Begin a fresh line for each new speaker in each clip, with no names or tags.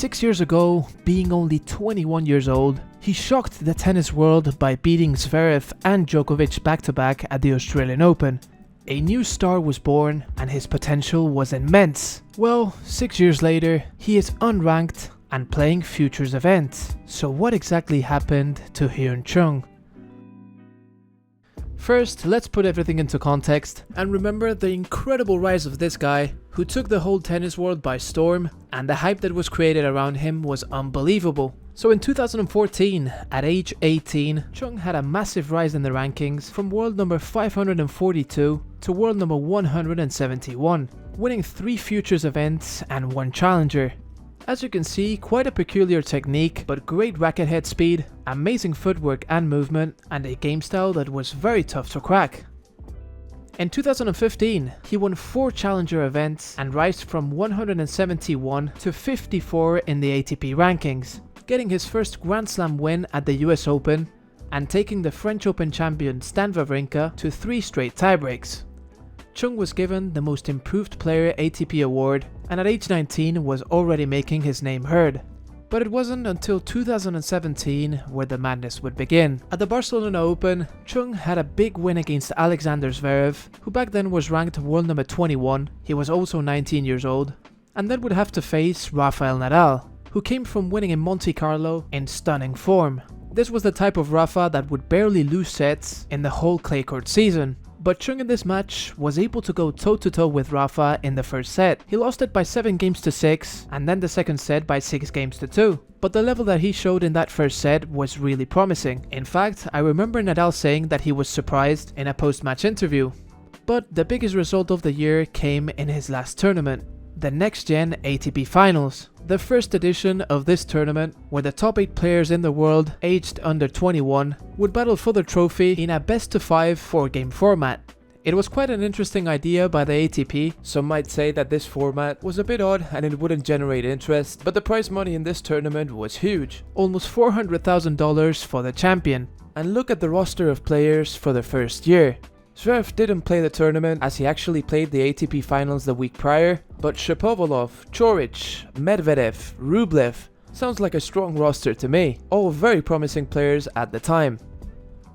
6 years ago, being only 21 years old, he shocked the tennis world by beating Zverev and Djokovic back-to-back at the Australian Open. A new star was born and his potential was immense. Well, 6 years later, he is unranked and playing futures events. So what exactly happened to Hyeon Chung? First, let's put everything into context and remember the incredible rise of this guy who took the whole tennis world by storm, and the hype that was created around him was unbelievable. So in 2014, at age 18, Chung had a massive rise in the rankings from world number 542 to world number 171, winning 3 futures events and 1 challenger. As you can see, quite a peculiar technique, but great racket head speed, amazing footwork and movement, and a game style that was very tough to crack. In 2015, he won 4 challenger events and rose from 171 to 54 in the ATP rankings, getting his first Grand Slam win at the US Open and taking the French Open champion Stan Wawrinka to 3 straight tiebreaks. Chung was given the Most Improved Player ATP award and at age 19 was already making his name heard. But it wasn't until 2017 where the madness would begin. At the Barcelona Open, Chung had a big win against Alexander Zverev, who back then was ranked world number 21, he was also 19 years old, and then would have to face Rafael Nadal, who came from winning in Monte Carlo in stunning form. This was the type of Rafa that would barely lose sets in the whole clay court season. But Chung in this match was able to go toe-to-toe with Rafa in the first set. He lost it by 7 games to 6 and then the second set by 6 games to 2. But the level that he showed in that first set was really promising. In fact, I remember Nadal saying that he was surprised in a post-match interview. But the biggest result of the year came in his last tournament, the Next Gen ATP Finals, the first edition of this tournament where the top 8 players in the world aged under 21 would battle for the trophy in a best-of-5 4-game format. It was quite an interesting idea by the ATP. Some might say that this format was a bit odd and it wouldn't generate interest, but the prize money in this tournament was huge, almost $400,000 for the champion. And look at the roster of players for the first year. Zverev didn't play the tournament as he actually played the ATP Finals the week prior, but Shapovalov, Coric, Medvedev, Rublev sounds like a strong roster to me, all very promising players at the time.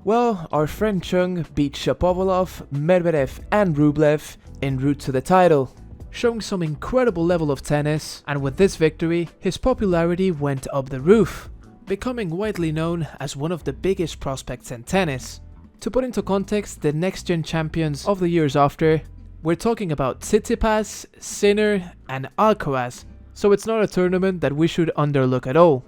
Well, our friend Chung beat Shapovalov, Medvedev and Rublev en route to the title, showing some incredible level of tennis, and with this victory, his popularity went up the roof, becoming widely known as one of the biggest prospects in tennis. To put into context the next-gen champions of the years after, we're talking about Tsitsipas, Sinner and Alcaraz, so it's not a tournament that we should underlook at all.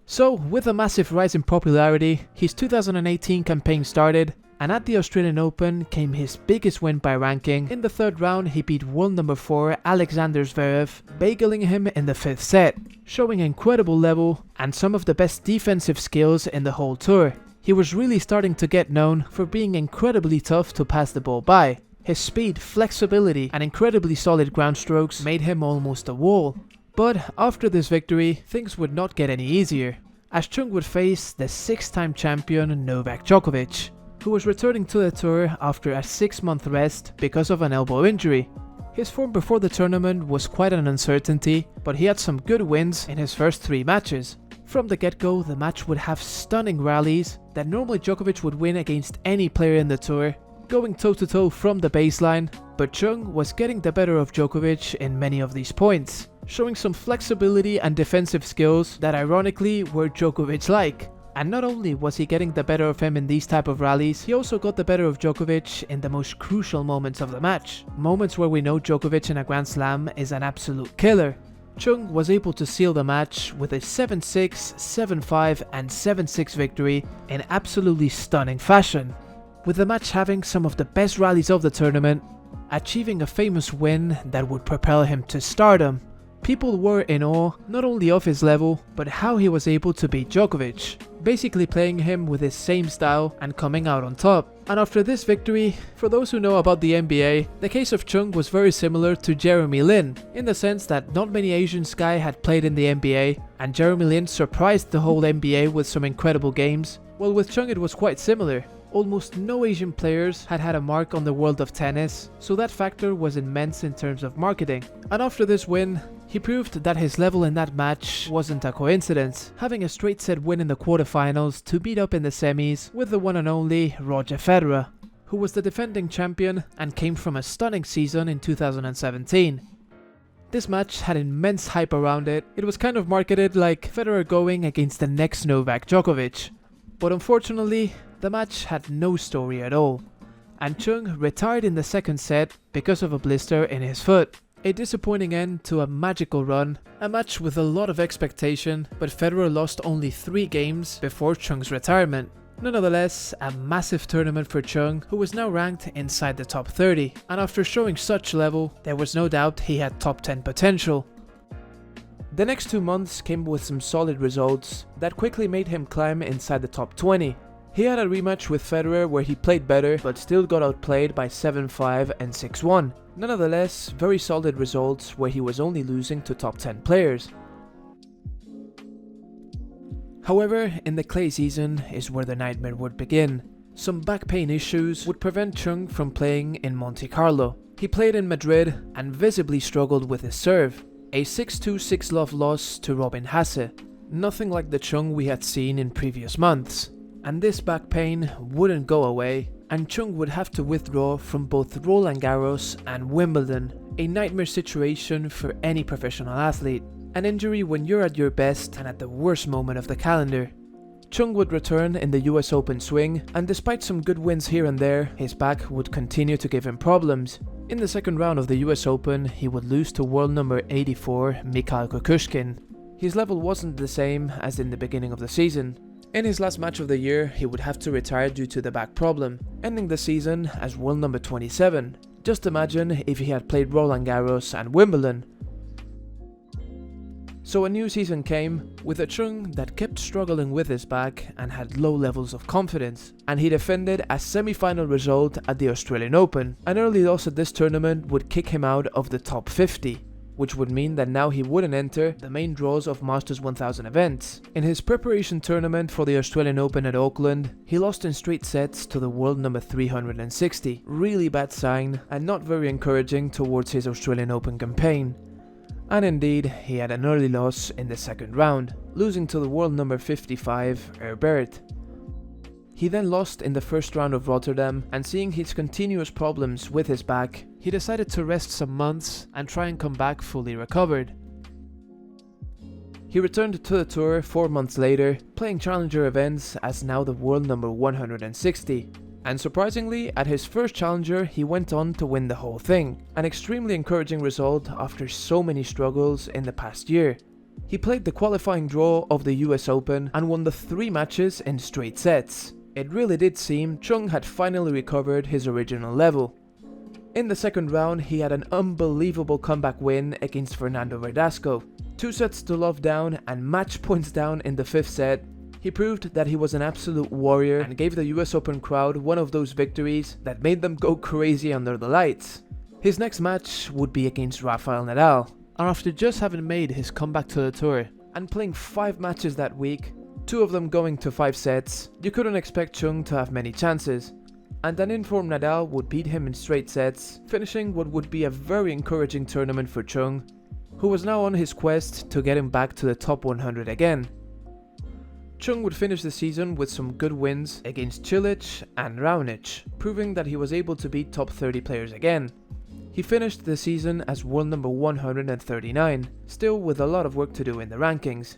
So, with a massive rise in popularity, his 2018 campaign started, and at the Australian Open came his biggest win by ranking. In the 3rd round, he beat world number 4 Alexander Zverev, bageling him in the 5th set, showing incredible level and some of the best defensive skills in the whole tour. He was really starting to get known for being incredibly tough to pass the ball by. His speed, flexibility and incredibly solid ground strokes made him almost a wall. But after this victory, things would not get any easier, as Chung would face the 6-time champion Novak Djokovic, who was returning to the tour after a 6-month rest because of an elbow injury. His form before the tournament was quite an uncertainty, but he had some good wins in his first 3 matches. From the get-go, the match would have stunning rallies that normally Djokovic would win against any player in the tour, going toe-to-toe from the baseline, but Chung was getting the better of Djokovic in many of these points, showing some flexibility and defensive skills that ironically were Djokovic-like. And not only was he getting the better of him in these type of rallies, he also got the better of Djokovic in the most crucial moments of the match, moments where we know Djokovic in a Grand Slam is an absolute killer. Chung was able to seal the match with a 7-6, 7-5 and 7-6 victory in absolutely stunning fashion, with the match having some of the best rallies of the tournament, achieving a famous win that would propel him to stardom. People were in awe not only of his level, but how he was able to beat Djokovic, basically playing him with his same style and coming out on top. And after this victory, for those who know about the NBA, the case of Chung was very similar to Jeremy Lin, in the sense that not many Asian guys had played in the NBA, and Jeremy Lin surprised the whole NBA with some incredible games. Well, with Chung it was quite similar. almost no Asian players had had a mark on the world of tennis, so that factor was immense in terms of marketing. And after this win, he proved that his level in that match wasn't a coincidence, having a straight set win in the quarterfinals to meet up in the semis with the one and only Roger Federer, who was the defending champion and came from a stunning season in 2017. This match had immense hype around it. It was kind of marketed like Federer going against the next Novak Djokovic. But unfortunately, the match had no story at all, and Chung retired in the second set because of a blister in his foot. A disappointing end to a magical run, a match with a lot of expectation, but Federer lost only 3 games before Chung's retirement. Nonetheless, a massive tournament for Chung, who was now ranked inside the top 30, and after showing such level, there was no doubt he had top 10 potential. The next 2 months came with some solid results that quickly made him climb inside the top 20. He had a rematch with Federer where he played better but still got outplayed by 7-5 and 6-1. Nonetheless, very solid results where he was only losing to top 10 players. However, in the clay season is where the nightmare would begin. Some back pain issues would prevent Chung from playing in Monte Carlo. He played in Madrid and visibly struggled with his serve. A 6-2 6-love loss to Robin Haase, nothing like the Chung we had seen in previous months. And this back pain wouldn't go away, and Chung would have to withdraw from both Roland Garros and Wimbledon, a nightmare situation for any professional athlete. An injury when you're at your best and at the worst moment of the calendar. Chung would return in the US Open swing, and despite some good wins here and there, his back would continue to give him problems. In the second round of the US Open, he would lose to world number 84 Mikhail Kukushkin. His level wasn't the same as in the beginning of the season. In his last match of the year, he would have to retire due to the back problem, ending the season as world number 27. Just imagine if he had played Roland Garros and Wimbledon. So a new season came, with a Chung that kept struggling with his back and had low levels of confidence, and he defended a semi-final result at the Australian Open. An early loss at this tournament would kick him out of the top 50, which would mean that now he wouldn't enter the main draws of Masters 1000 events. In his preparation tournament for the Australian Open at Auckland, he lost in straight sets to the world number 360. Really bad sign, and not very encouraging towards his Australian Open campaign. And indeed, he had an early loss in the second round, losing to the world number 55 Herbert. He then lost in the first round of Rotterdam, and seeing his continuous problems with his back, he decided to rest some months and try and come back fully recovered. He returned to the tour 4 months later, playing challenger events as now the world number 160. And surprisingly, at his first challenger, he went on to win the whole thing, an extremely encouraging result after so many struggles in the past year. He played the qualifying draw of the US Open and won the 3 matches in straight sets. It really did seem Chung had finally recovered his original level. In the second round, he had an unbelievable comeback win against Fernando Verdasco. 2 sets to love down and match points down in the 5th set. He proved that he was an absolute warrior and gave the US Open crowd one of those victories that made them go crazy under the lights. His next match would be against Rafael Nadal, and after just having made his comeback to the tour and playing 5 matches that week, 2 of them going to 5 sets, you couldn't expect Chung to have many chances. And an informed Nadal would beat him in straight sets, finishing what would be a very encouraging tournament for Chung, who was now on his quest to get him back to the top 100 again. Chung would finish the season with some good wins against Cilic and Raonic, proving that he was able to beat top 30 players again. He finished the season as world number 139, still with a lot of work to do in the rankings.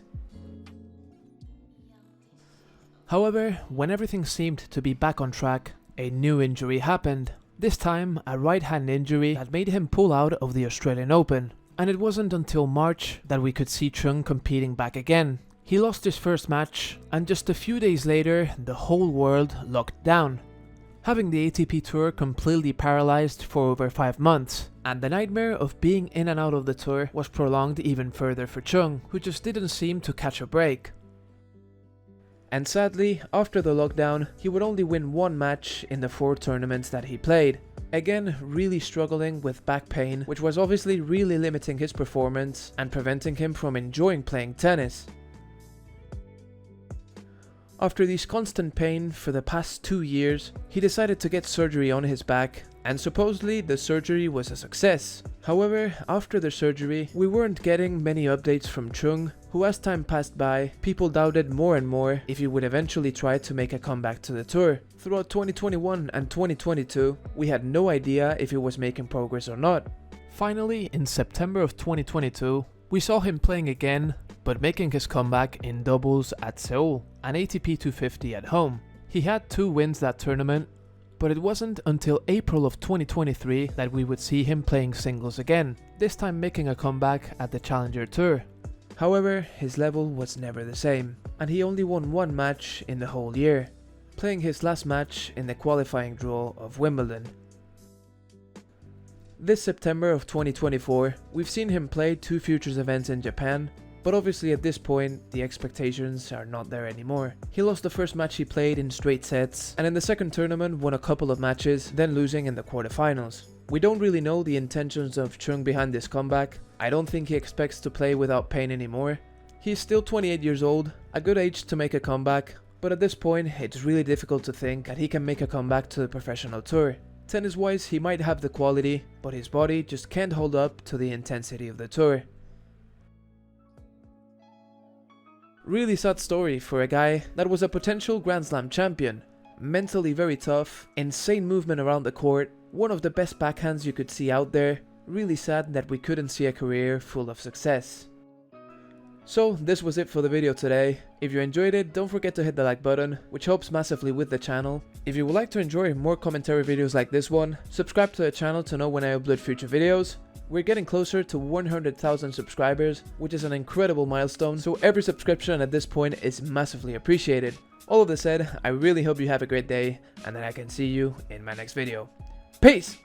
However, when everything seemed to be back on track, a new injury happened. This time, a right hand injury that made him pull out of the Australian Open. And it wasn't until March that we could see Chung competing back again. He lost his first match, and just a few days later, the whole world locked down, having the ATP Tour completely paralyzed for over 5 months, and the nightmare of being in and out of the tour was prolonged even further for Chung, who just didn't seem to catch a break. And sadly, after the lockdown, he would only win 1 match in the 4 tournaments that he played. Again, really struggling with back pain, which was obviously really limiting his performance and preventing him from enjoying playing tennis. After these constant pain for the past 2 years, he decided to get surgery on his back, and supposedly the surgery was a success. However, after the surgery, we weren't getting many updates from Chung, who as time passed by, people doubted more and more if he would eventually try to make a comeback to the tour. Throughout 2021 and 2022, we had no idea if he was making progress or not. Finally, in September of 2022, we saw him playing again, but making his comeback in doubles at Seoul, an ATP 250 at home. He had 2 wins that tournament, but it wasn't until April of 2023 that we would see him playing singles again, this time making a comeback at the Challenger Tour. However, his level was never the same, and he only won 1 match in the whole year, playing his last match in the qualifying draw of Wimbledon. This September of 2024, we've seen him play 2 futures events in Japan, but obviously at this point, the expectations are not there anymore. He lost the first match he played in straight sets, and in the second tournament won a couple of matches, then losing in the quarterfinals. We don't really know the intentions of Chung behind this comeback. I don't think he expects to play without pain anymore. He's still 28 years old, a good age to make a comeback, but at this point, it's really difficult to think that he can make a comeback to the professional tour. Tennis-wise, he might have the quality, but his body just can't hold up to the intensity of the tour. Really sad story for a guy that was a potential Grand Slam champion. Mentally very tough, insane movement around the court, one of the best backhands you could see out there. Really sad that we couldn't see a career full of success. So this was it for the video today. If you enjoyed it, don't forget to hit the like button, which helps massively with the channel. If you would like to enjoy more commentary videos like this one, subscribe to the channel to know when I upload future videos. We're getting closer to 100,000 subscribers, which is an incredible milestone, so every subscription at this point is massively appreciated. All of this said, I really hope you have a great day, and that I can see you in my next video. Peace!